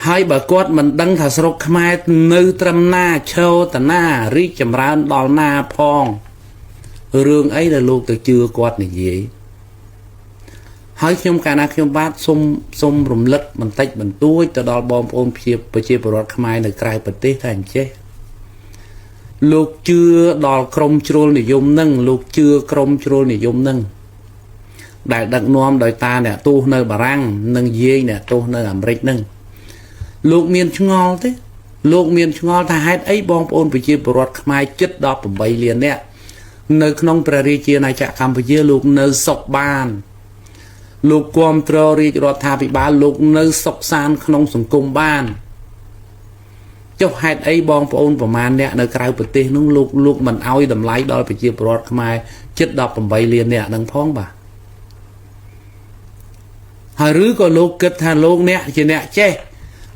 hai bà quát mình đăng thả sọc khmai nư trâm na châu tà na rí chầm rán đo na phong rương ấy là lúc tôi chưa quát này gì hai trong cả na trong bát xôm rùm lật mình tách mình túi từ đó bom ôm chia bọt khmai nơi cài bật tết thành chết lúc chưa đo krom trôn để dùng nâng lúc chưa krom trôn để dùng nâng đại đặc nom đại ta nè tu nơi bà răng nâng dê nè tu nơi làm rịch nâng lúc miền trung ngol thế lúc miền trung ngol ta hai ấy bom ôn bị chia bọt khmai chết đó bầm bay liền nè nơi không prairie chia này chả Campuchia lúc nơi sọc ban lúc quam trori rồi thà bị ba lúc nơi sọc san không sủng cung ban cho hai ấy bom ôn của man nè nơi cài bật tê nung lúc mình ao đầm lái đó bị chia bọt khmai chết đó bầm bay liền nè nâng phong bà hai rứa có lúc kết than lúc nè chỉ nè che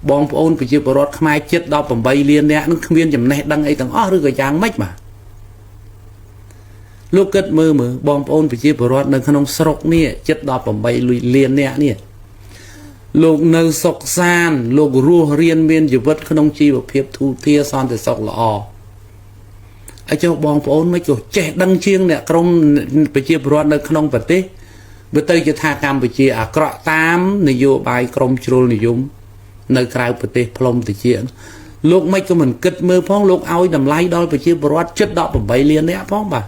bom ôn bị chia bọt khmai chết đó bầm bay liền nè nó không viên chấm nè đăng ấy tầng rứa cái chàng mấy mà lúc kết mơ bom ôn bị chia bọt nơi không sọc nè chết đó bầm bay liền nè lúc nơi sọc san lúc rùa riêng miên dù vật không chi vào phép thu thia son từ sọc lọ ai cho bom ôn mấy chỗ trẻ đăng chiêng nè không bị chia bọt nơi không vật tê bữa tới cho tha cam bị chia à cọ tam này vô bài krom trôi này dùng nơi cài bật tê plom từ chuyện lúc mấy cho mình kết mơ phong lúc ao đầm lái đôi bị chia bọt chết đó bầm bay liền nè phong bà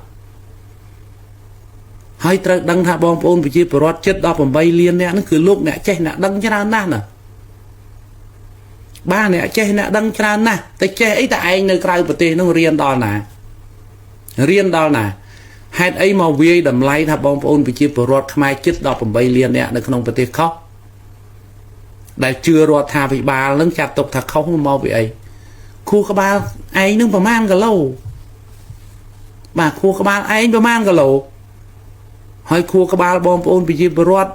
hai trời đăng thả bom ôn bị chia bọt chết đó bầm bay liền nè nó cứ lúc nè che nè đăng cho ra nè ba nè che nè đăng cho ra nè tại che ấy tại anh nơi cài bật tê nó riêng đó nè hai ấy màu vi đầm lái thả bom ôn bị chia bọt khmai chết đó bầm bay liền nè nó không bật tê khóc đại chưa rồi thà bị bà lưng chặt tục thật không mau bị ấy khu các ba ấy nương vào mang cả lâu bà khu các ba ấy vào mang cả lâu hỏi khu các ba bom ôn bị chia bọt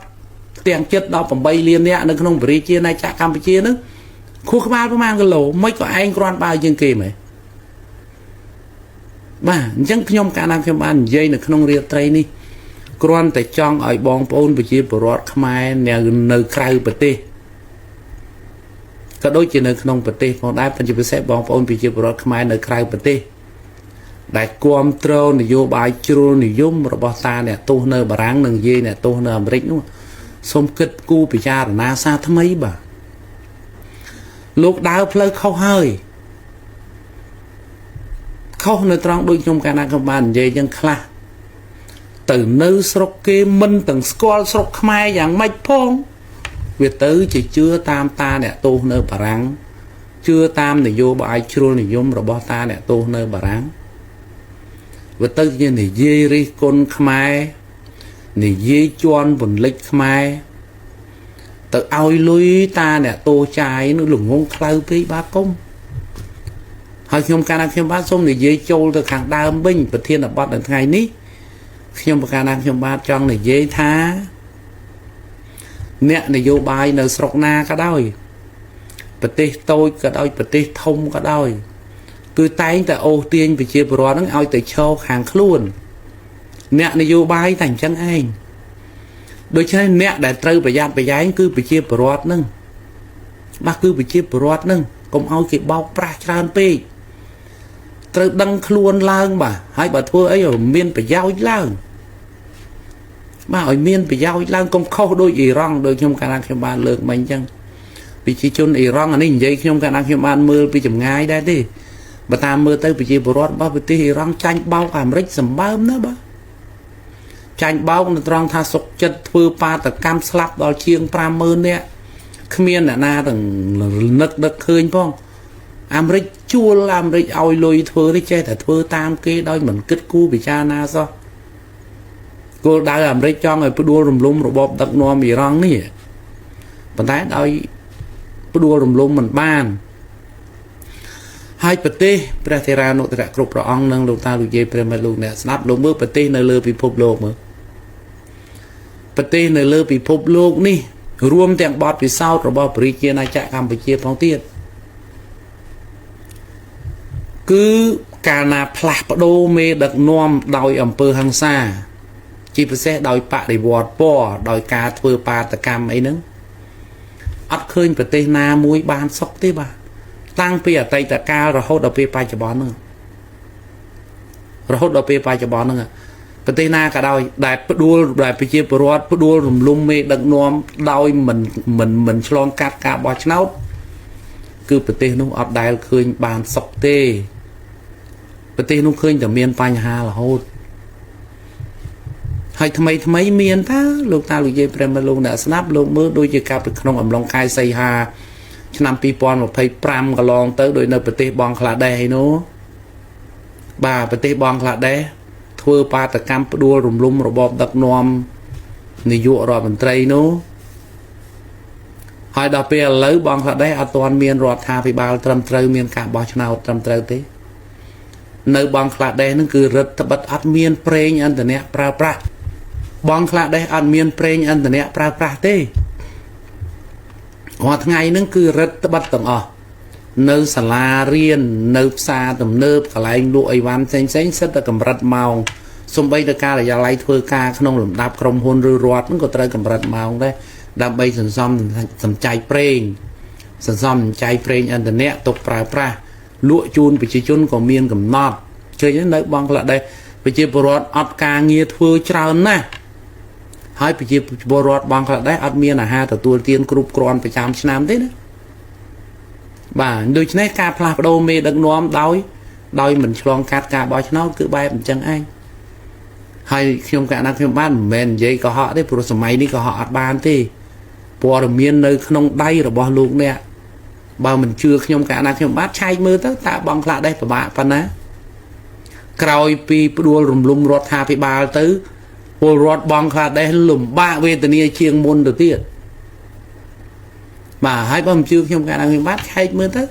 tiền chết đó bầm bay liền nè nó không bị chia này chả Campuchia nữa khu các ba vào mang cả lâu mấy có anh con bao nhiêu kỳ mày bà chẳng nhom cả nam ăn dây là không riêng tây đi con tại chọn ở bom ôn bị chia bọt khmai nè nơi cài bật têก็ដូចជានៅក្នុងប្រទេសផងដែរប៉ុន្តែពិសេសបងប្អូនប្រជាពលរដ្ឋខ្មែរនៅក្រៅប្រទេសដែលគ្រប់គ្រងនយោបាយជ្រុលនិយមរបស់តាអ្នកទោសនៅបារាំងនិងយាយអ្នកទោសនៅអាមេរិកនោះសូមគិតគូរពិចារណាសារថ្មីបាទលោកដើរផ្លូវខុសហើយខុសនៅត្រង់ដូចខ្ញុំកាលណាក៏បាននិយាយយ៉ាងខ្លះទៅនៅស្រុកគេមិនទាំងស្គាល់ស្រុកខ្មែរយ៉ាងម៉េចផងវាទៅជាជឿតាមតាអ្នកទោសនៅបារាំងជឿតាមនយោបាយជ្រុលនិយមរបស់តាអ្នកទោសនៅបារាំងវាទៅជានិយាយរិះគន់ខ្មែរនិយាយជន់ពន្លិចខ្មែរទៅឲ្យលុយតាអ្នកទោសចាយនឹងល្ងងខ្លៅពេកបាទកុំហើយខ្ញុំកាលណាខ្ញុំបាទសូមនិយាយចូលទៅខាងដើមវិញប្រធានបទនៅថ្ងៃនេះខ្ញុំប្រកាសថាខ្ញុំបាទចង់និយាយថាអ្នកនយោបាយនៅស្រុកណាក៏ដោយប្រទេសតូចក៏ដោយប្រទេសធំក៏ដោយគឺតែងតែអូសទាញប្រជាពលរដ្ឋហ្នឹងឲ្យទៅឈរខាងខ្លួនអ្នកនយោបាយតែអញ្ចឹងឯងដូច្នេះអ្នកដែលត្រូវប្រយ័ត្នប្រយែងគឺប្រជាពលរដ្ឋហ្នឹងបាទគឺប្រជាពលរដ្ឋហ្នឹងកុំឲ្យគេបោកប្រាស់ច្រើនពេកត្រូវដឹងខ្លួនឡើងបាទហើយបើធ្វើអីឲ្យមានប្រយោជន៍ឡើងបាទឲ្យមានប្រយោជន៍ឡើងកុំខុសដូចអ៊ីរ៉ង់ដូចខ្ញុំកាលណាខ្ញុំបានលើកមិញអញ្ចឹងប្រជាជនអ៊ីរ៉ង់អានេះនិយាយខ្ញុំកាលណាខ្ញុំបានមើលពីចម្ងាយដែរទេបើតាមមើលទៅប្រជាពលរដ្ឋរបស់ប្រទេសអ៊ីរ៉ង់ចាញ់បោកអាមេរិកសម្បើមណាបាទចាញ់បោកនៅត្រង់ថាសុកចិត្តធ្វើបាតកម្មស្លាប់ដល់ជាង 50,000 នាក់គ្មានអ្នកណាទាំងនឹកដឹកឃើញផងអាមេរិកជួលអាមេរិកឲ្យលុយធ្វើទេចេះតែធ្វើតាមគេដោយមិនគិតគូរពិចារណាសោះគោលដៅអាមេរិកចង់ឲ្យផ្ដួលរំលំរបបដឹកនាំអ៊ីរ៉ង់នេះប៉ុន្តែដោយផ្ដួលរំលំមិនបានហើយប្រទេសព្រះធេរានុត្តរៈគ្រប់ព្រះអង្គនិងលោកតាលោកយាយព្រះមេលោកអ្នកស្ដាប់លោកមើលប្រទេសនៅលើពិភពលោកមើលប្រទេសនៅលើពិភពលោកនេះរួមទាំងបទពិសោធន៍របស់ប្រជាជាតិអាចារ្យកម្ពុជាផងទៀតគឺកាលណាផ្លាស់ប្ដូរមេដឹកនាំដោយអំពើហិង្សាជាពិសេសដោយបដិវត្តពណ៌ដោយការធ្វើបាតកម្មអីហ្នឹង អត់ឃើញប្រទេសណាមួយបានសុខទេបាទតាំងពីអតីតកាលរហូតដល់ពេលបច្ចុប្បន្នហ្នឹងរហូតដល់ពេលបច្ចុប្បន្នហ្នឹងប្រទេសណាក៏ដោយដែលផ្ដួលដែលប្រជាពលរដ្ឋផ្ដួលរំលំមេដឹកនាំដោយមិនឆ្លងកាត់ការបោះឆ្នោតគឺប្រទេសនោះអត់ដែលឃើញបានសុខទេប្រទេសនោះឃើញតែមានបញ្ហារហូតហើយថ្មីមានតាលោកតាលោកយាយប្រិមលោកអ្នកស្ដាប់លោកមើលដូចជាកាប់ទៅក្នុងអំឡុងខែសីហាឆ្នាំ2025កន្លងទៅដោយនៅប្រទេសបង់ក្លាដេសឯនោះបាទប្រទេសបង់ក្លាដេសធ្វើបាតកម្មផ្ដួលរំលំរបបដឹកនាំនាយករដ្ឋមន្ត្រីនោះហើយដល់ពេលឥឡូវបង់ក្លាដេសអត់ទាន់មានរដ្ឋាភិបាលត្រឹមត្រូវមានការបោះឆ្នោតត្រឹមត្រូវទេនៅបង់ក្លាដេសហ្នឹងគឺរដ្ឋបិទអត់មានប្រេងឥន្ធនៈប្រើប្រាស់បង់ក្លាដេសអត់មានប្រេងឥន្ធនៈប្រើប្រាស់ទេរាល់ថ្ងៃហ្នឹងគឺរដ្ឋបិទទាំងអស់នៅសាលារៀននៅផ្សារទំនើបកន្លែងលក់អីវ៉ាន់ផ្សេងសិតតែកម្រិតម៉ោងសំបីតែការិយាល័យធ្វើការក្នុងលំដាប់ក្រុមហ៊ុនឬរដ្ឋហ្នឹងក៏ត្រូវកម្រិតម៉ោងដែរដើម្បីសន្សំសំចៃប្រេងសន្សំសំចៃប្រេងឥន្ធនៈទុកប្រើប្រាស់លក់ជូនប្រជាជនក៏មានកំណត់ឃើញនៅបង់ក្លាដេសប្រជាពលរដ្ឋអត់ការងារធ្វើច្រើនណាស់ហើយប្រជាពលរដ្ឋបង់ក្លាដេសអត់មានអាហារទទួលទានគ្រប់គ្រាន់ប្រចាំឆ្នាំទេណាបាទដូច្នេះការផ្លាស់ប្ដូរមេដឹកនាំដោយមិនឆ្លងកាត់ការបោះឆ្នោតគឺបែបអញ្ចឹងឯងហើយខ្ញុំកណាត់ខ្ញុំបានមិនមែននិយាយកុហកទេព្រោះសម័យនេះកុហកអត់បានទេព័ត៌មាននៅក្នុងដៃរបស់លោកអ្នកបើមិនជឿខ្ញុំកណាត់ខ្ញុំបាទឆែកមើលទៅតើបង់ក្លាដេសពិបាកប៉ុណ្ណាក្រោយពីផ្ដួលរំលំរដ្ឋាភិបាលទៅពលរដ្ឋបង់ក្លាដេសលំបាកវេទនាជាងមុនទៅទៀតបាទហើយបើមិនជឿខ្ញុំកណាត់ខ្ញុំបាទឆែកមើលទៅ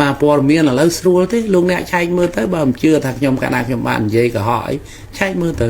បាទព័ត៌មានឥឡូវស្រួលទេលោកអ្នកឆែកមើលទៅបើមិនជឿថាខ្ញុំកណាត់ខ្ញុំបាទនិយាយកុហកអីឆែកមើលទៅ